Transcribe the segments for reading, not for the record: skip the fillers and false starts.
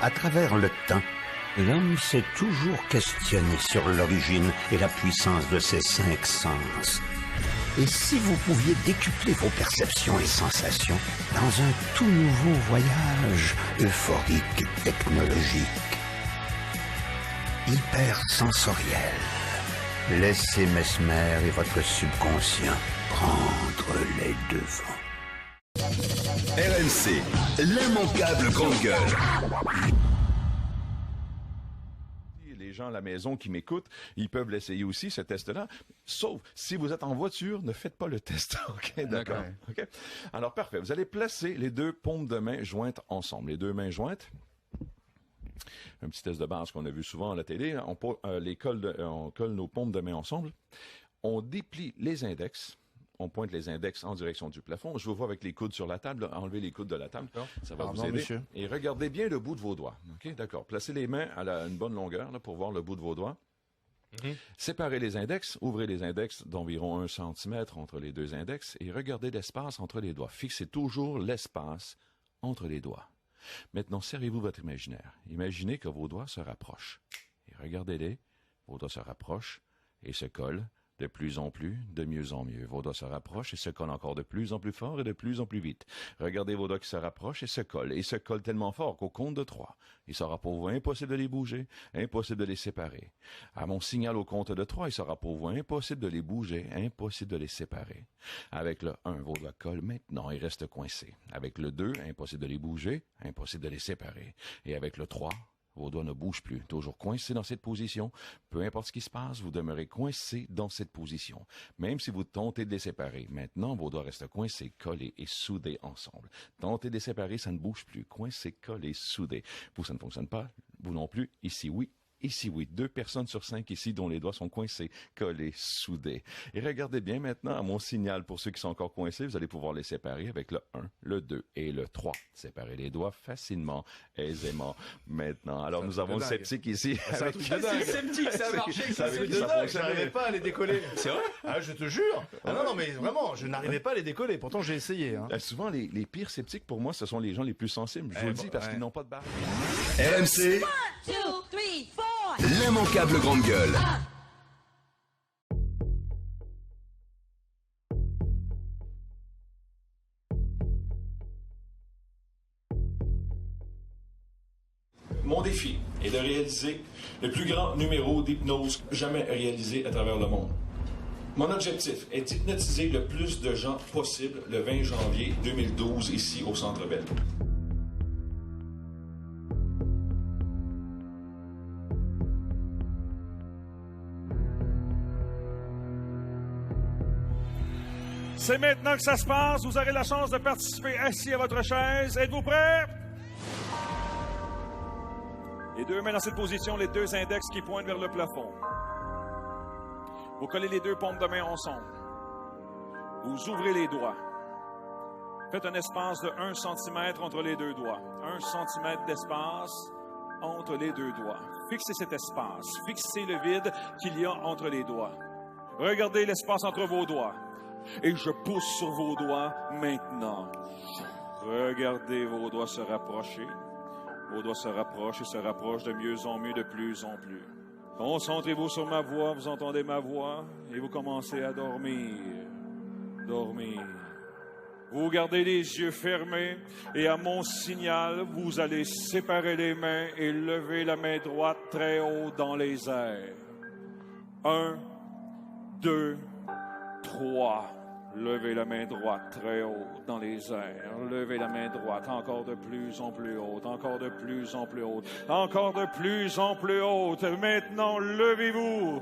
À travers le temps, l'homme s'est toujours questionné sur l'origine et la puissance de ses 5 sens. Et si vous pouviez décupler vos perceptions et sensations dans un tout nouveau voyage euphorique et technologique, hypersensoriel, laissez Mesmer et votre subconscient prendre les devants. RMC, l'immanquable grande gueule. Les gens à la maison qui m'écoutent, ils peuvent l'essayer aussi, ce test-là. Sauf, si vous êtes en voiture, ne faites pas le test. OK, d'accord. OK. Alors, parfait. Vous allez placer les deux paumes de main jointes ensemble. Les deux mains jointes. Un petit test de base qu'on a vu souvent à la télé. On colle nos paumes de main ensemble. On déplie les index. On pointe les index en direction du plafond. Je vous vois avec les coudes sur la table. Là. Enlevez les coudes de la table. Ça va vous aider. Monsieur. Et regardez bien le bout de vos doigts. OK, d'accord. Placez les mains à une bonne longueur là, pour voir le bout de vos doigts. Séparez les index. Ouvrez les index d'environ 1 cm entre les deux index et regardez l'espace entre les doigts. Fixez toujours l'espace entre les doigts. Maintenant, servez-vous votre imaginaire. Imaginez que vos doigts se rapprochent. Et regardez-les. Vos doigts se rapprochent et se collent. De plus en plus, de mieux en mieux. Vos doigts se rapprochent et se collent encore de plus en plus fort et de plus en plus vite. Regardez vos doigts qui se rapprochent et se collent tellement fort qu'au compte de 3, il sera pour vous impossible de les bouger, impossible de les séparer. À mon signal au compte de 3, il sera pour vous impossible de les bouger, impossible de les séparer. Avec le 1, vos doigts collent maintenant et restent coincés. Avec le 2, impossible de les bouger, impossible de les séparer. Et avec le 3, vos doigts ne bougent plus, toujours coincés dans cette position. Peu importe ce qui se passe, vous demeurez coincés dans cette position. Même si vous tentez de les séparer, maintenant, vos doigts restent coincés, collés et soudés ensemble. Tentez de les séparer, ça ne bouge plus. Coincés, collés, soudés. Vous, ça ne fonctionne pas. Vous non plus. Ici, oui. Ici, oui, 2 personnes sur 5 ici dont les doigts sont coincés, collés, soudés. Et regardez bien maintenant à mon signal pour ceux qui sont encore coincés, vous allez pouvoir les séparer avec le 1, le 2 et le 3. Séparer les doigts facilement, aisément. Maintenant, alors nous avons le sceptique ici. C'est un truc de dingue. Sceptique, ça a marché. Ça je n'arrivais pas à les décoller. C'est vrai? Ah, je te jure. Ah non, mais vraiment, je n'arrivais pas à les décoller. Pourtant, j'ai essayé. Hein. Souvent, les pires sceptiques, pour moi, ce sont les gens les plus sensibles. Je vous le dis, parce qu'ils n'ont pas de barre. RMC. 1, 2, 3, 4. L'immanquable grande gueule. Mon défi est de réaliser le plus grand numéro d'hypnose jamais réalisé à travers le monde. Mon objectif est d'hypnotiser le plus de gens possible le 20 janvier 2012 ici au Centre Bell. C'est maintenant que ça se passe. Vous aurez la chance de participer assis à votre chaise. Êtes-vous prêts? Les deux mains dans cette position, les deux index qui pointent vers le plafond. Vous collez les deux paumes de main ensemble. Vous ouvrez les doigts. Faites un espace de 1 cm entre les deux doigts. 1 cm d'espace entre les deux doigts. Fixez cet espace. Fixez le vide qu'il y a entre les doigts. Regardez l'espace entre vos doigts. Et je pousse sur vos doigts maintenant. Regardez vos doigts se rapprocher. Vos doigts se rapprochent et se rapprochent de mieux en mieux, de plus en plus. Concentrez-vous sur ma voix, vous entendez ma voix et vous commencez à dormir. Dormir. Vous gardez les yeux fermés et à mon signal, vous allez séparer les mains et lever la main droite très haut dans les airs. 1, 2, 3. Levez la main droite très haut dans les airs. Levez la main droite encore de plus en plus haute, encore de plus en plus haute, encore de plus en plus haute. Maintenant, levez-vous,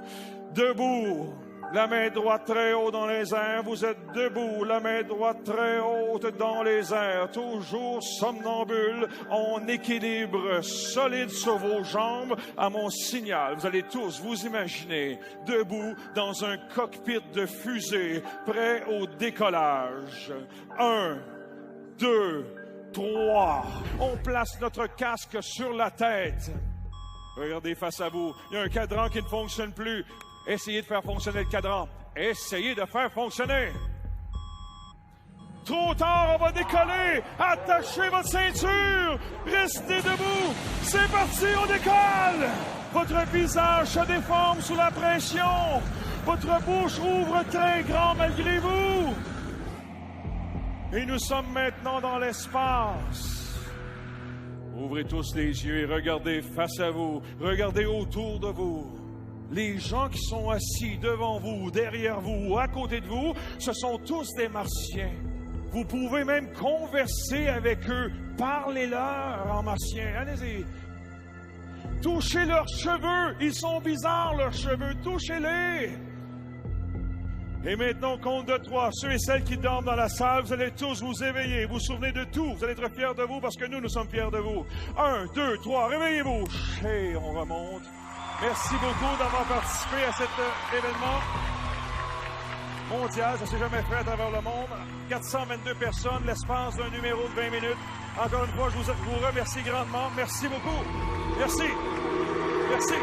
debout. La main droite très haut dans les airs. Vous êtes debout. La main droite très haute dans les airs. Toujours somnambule, en équilibre solide sur vos jambes. À mon signal, vous allez tous vous imaginer debout dans un cockpit de fusée, prêt au décollage. 1, 2, 3. On place notre casque sur la tête. Regardez face à vous. Il y a un cadran qui ne fonctionne plus. Essayez de faire fonctionner le cadran. Essayez de faire fonctionner. Trop tard, on va décoller. Attachez votre ceinture. Restez debout. C'est parti, on décolle. Votre visage se déforme sous la pression. Votre bouche ouvre très grand malgré vous. Et nous sommes maintenant dans l'espace. Ouvrez tous les yeux et regardez face à vous. Regardez autour de vous. Les gens qui sont assis devant vous, derrière vous, à côté de vous, ce sont tous des martiens. Vous pouvez même converser avec eux. Parlez-leur en martien. Allez-y. Touchez leurs cheveux. Ils sont bizarres, leurs cheveux. Touchez-les. Et maintenant, on compte de 3. Ceux et celles qui dorment dans la salle, vous allez tous vous éveiller. Vous vous souvenez de tout. Vous allez être fiers de vous parce que nous sommes fiers de vous. 1, 2, 3. Réveillez-vous. Et on remonte. Merci beaucoup d'avoir participé à cet événement mondial. Ça ne s'est jamais fait à travers le monde. 422 personnes, l'espace d'un numéro de 20 minutes. Encore une fois, je vous remercie grandement. Merci beaucoup. Merci. Merci.